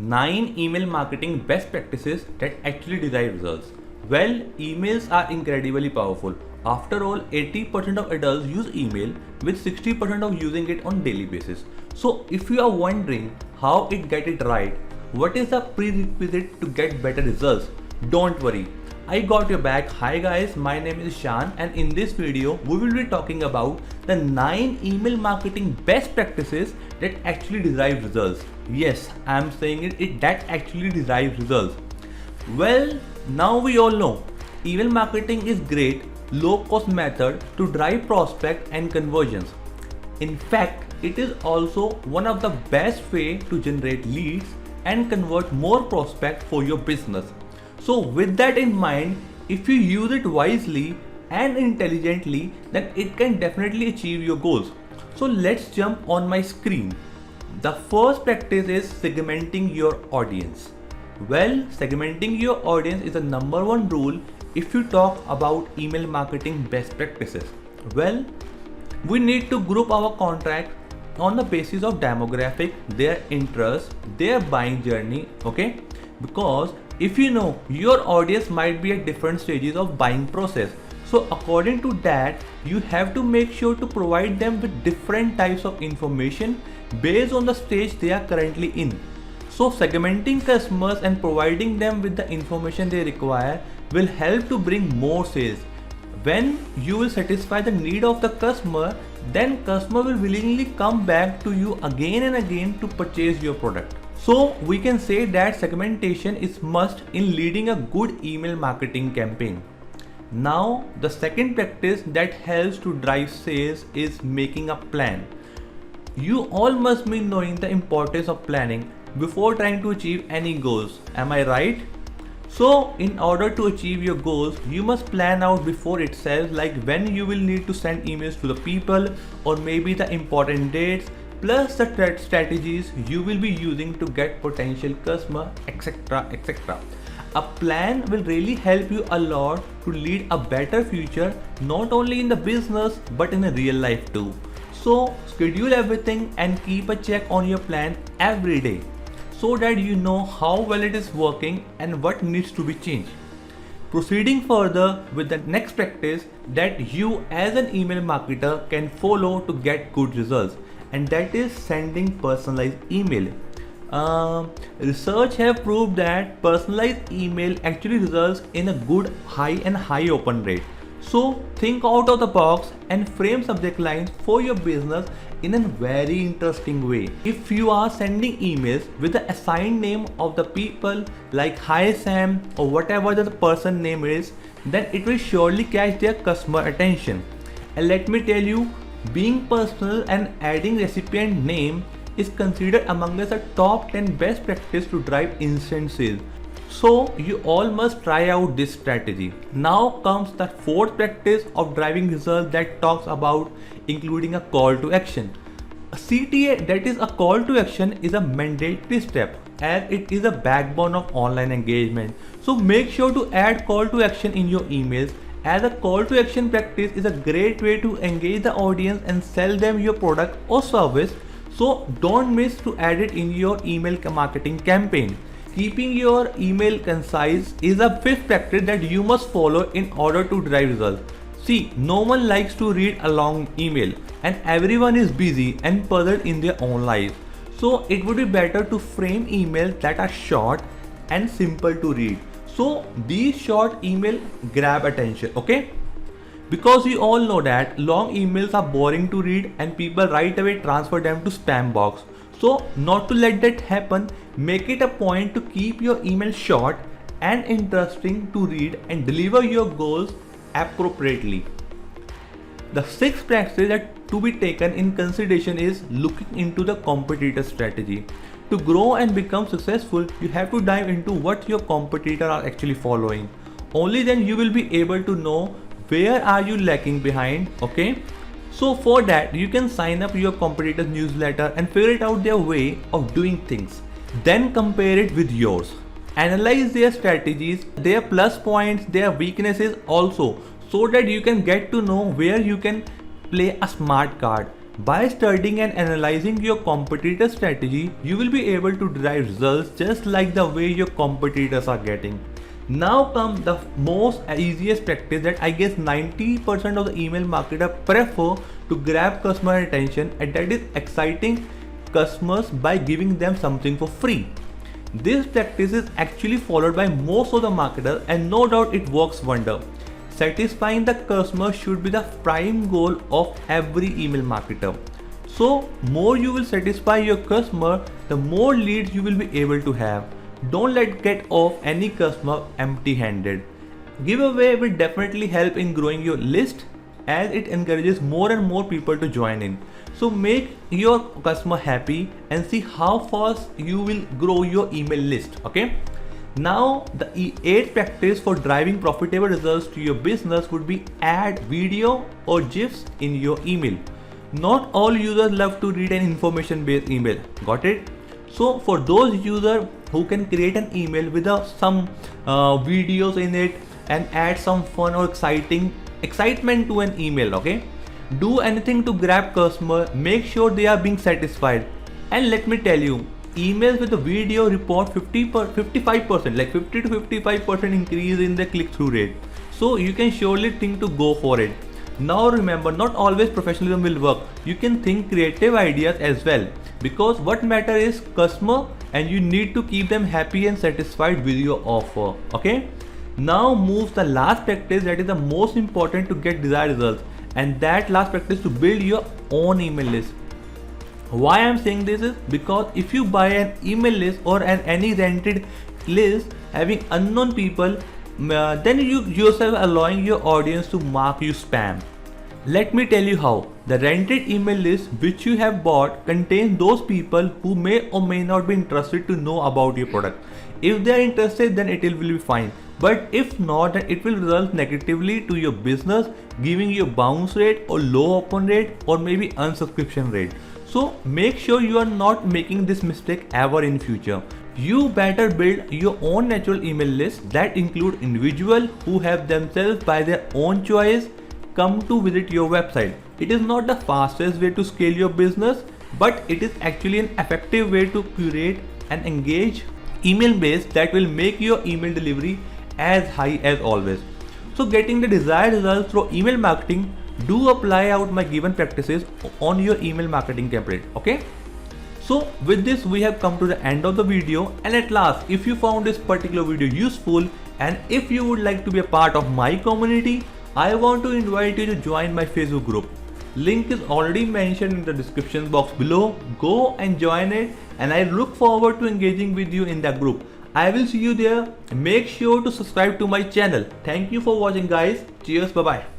9 email marketing best practices that actually derive results. Well, emails are incredibly powerful. After all, 80% of adults use email with 60% of using it on daily basis. So if you are wondering how it get it right, what is the prerequisite to get better results? Don't worry, I got your back. Hi guys, my name is Shan and in this video we will be talking about the 9 email marketing best practices that actually derive results. Yes, I am saying it that actually derives results. Well, now we all know email marketing is great low cost method to drive prospect and conversions. In fact, it is also one of the best way to generate leads and convert more prospects for your business. So with that in mind, if you use it wisely and intelligently, then it can definitely achieve your goals. So let's jump on my screen. The first practice is segmenting your audience. Well, segmenting your audience is the number one rule if you talk about email marketing best practices. Well, we need to group our contract on the basis of demographic, their interest, their buying journey, okay? Because if you know your audience might be at different stages of buying process, so according to that you have to make sure to provide them with different types of information based on the stage they are currently in. So segmenting customers and providing them with the information they require will help to bring more sales. When you will satisfy the need of the customer, then customer will willingly come back to you again and again to purchase your product. So we can say that segmentation is must in leading a good email marketing campaign. Now the second practice that helps to drive sales is making a plan. You all must be knowing the importance of planning before trying to achieve any goals. Am I right? So in order to achieve your goals, you must plan out before itself, like when you will need to send emails to the people or maybe the important dates, plus the strategies you will be using to get potential customer, etc. etc. A plan will really help you a lot to lead a better future, not only in the business but in a real life too. So schedule everything and keep a check on your plan every day so that you know how well it is working and what needs to be changed. Proceeding further with the next practice that you as an email marketer can follow to get good results, and that is sending personalized email. Research have proved that personalized email actually results in a good high open rate. So think out of the box and frame subject lines for your business in a very interesting way. If you are sending emails with the assigned name of the people like Hi Sam or whatever the person name is, then it will surely catch their customer attention. And let me tell you, being personal and adding recipient name is considered among the top 10 best practice to drive instant sales. So you all must try out this strategy. Now comes the fourth practice of driving results that talks about including a call to action. A CTA, that is a call to action, is a mandatory step as it is a backbone of online engagement. So make sure to add call to action in your emails, as a call to action practice is a great way to engage the audience and sell them your product or service. So don't miss to add it in your email marketing campaign. Keeping your email concise is a fifth practice that you must follow in order to drive results. See, no one likes to read a long email and everyone is busy and puzzled in their own life. So it would be better to frame emails that are short and simple to read. So these short emails grab attention, okay? Because you all know that long emails are boring to read and people right away transfer them to spam box. So not to let that happen, make it a point to keep your email short and interesting to read and deliver your goals appropriately. The sixth practice that to be taken in consideration is looking into the competitor strategy. To grow and become successful, you have to dive into what your competitors are actually following. Only then you will be able to know where are you lacking behind, okay? So for that, you can sign up your competitors newsletter and figure out their way of doing things. Then compare it with yours. Analyze their strategies, their plus points, their weaknesses also, so that you can get to know where you can play a smart card. By studying and analyzing your competitor strategy, you will be able to derive results just like the way your competitors are getting. Now comes the most easiest practice that I guess 90% of the email marketer prefer to grab customer attention, and that is exciting customers by giving them something for free. This practice is actually followed by most of the marketers, and no doubt it works wonder. Satisfying the customer should be the prime goal of every email marketer. So more you will satisfy your customer, the more leads you will be able to have. Don't let get off any customer empty-handed. Giveaway will definitely help in growing your list as it encourages more and more people to join in. So make your customer happy and see how fast you will grow your email list. Okay. Now the 8th practice for driving profitable results to your business would be add video or GIFs in your email. Not all users love to read an information based email. Got it? So for those users who can create an email with some videos in it and add some fun or excitement to an email, okay? Do anything to grab customer, make sure they are being satisfied. And let me tell you, emails with a video report 55%, like 50 to 55% increase in the click-through rate. So you can surely think to go for it. Now remember, not always professionalism will work. You can think creative ideas as well, because what matter is customer and you need to keep them happy and satisfied with your offer. Okay. Now moves the last practice that is the most important to get desired results, and that last practice to build your own email list. Why I'm saying this is because if you buy an email list or any rented list having unknown people, then you yourself allowing your audience to mark you spam. Let me tell you how. The rented email list which you have bought contains those people who may or may not be interested to know about your product. If they are interested, then it will be fine. But if not, then it will result negatively to your business, giving you bounce rate or low open rate or maybe unsubscription rate. So make sure you are not making this mistake ever in future. You better build your own natural email list that include individuals who have themselves by their own choice come to visit your website. It is not the fastest way to scale your business, but it is actually an effective way to curate and engage email base that will make your email delivery as high as always. So getting the desired results through email marketing, do apply out my given practices on your email marketing template. Okay. So with this we have come to the end of the video, and at last, if you found this particular video useful and if you would like to be a part of my community, I want to invite you to join my Facebook group. Link is already mentioned in the description box below. Go and join it, and I look forward to engaging with you in that group. I will see you there. Make sure to subscribe to my channel. Thank you for watching guys. Cheers. Bye bye.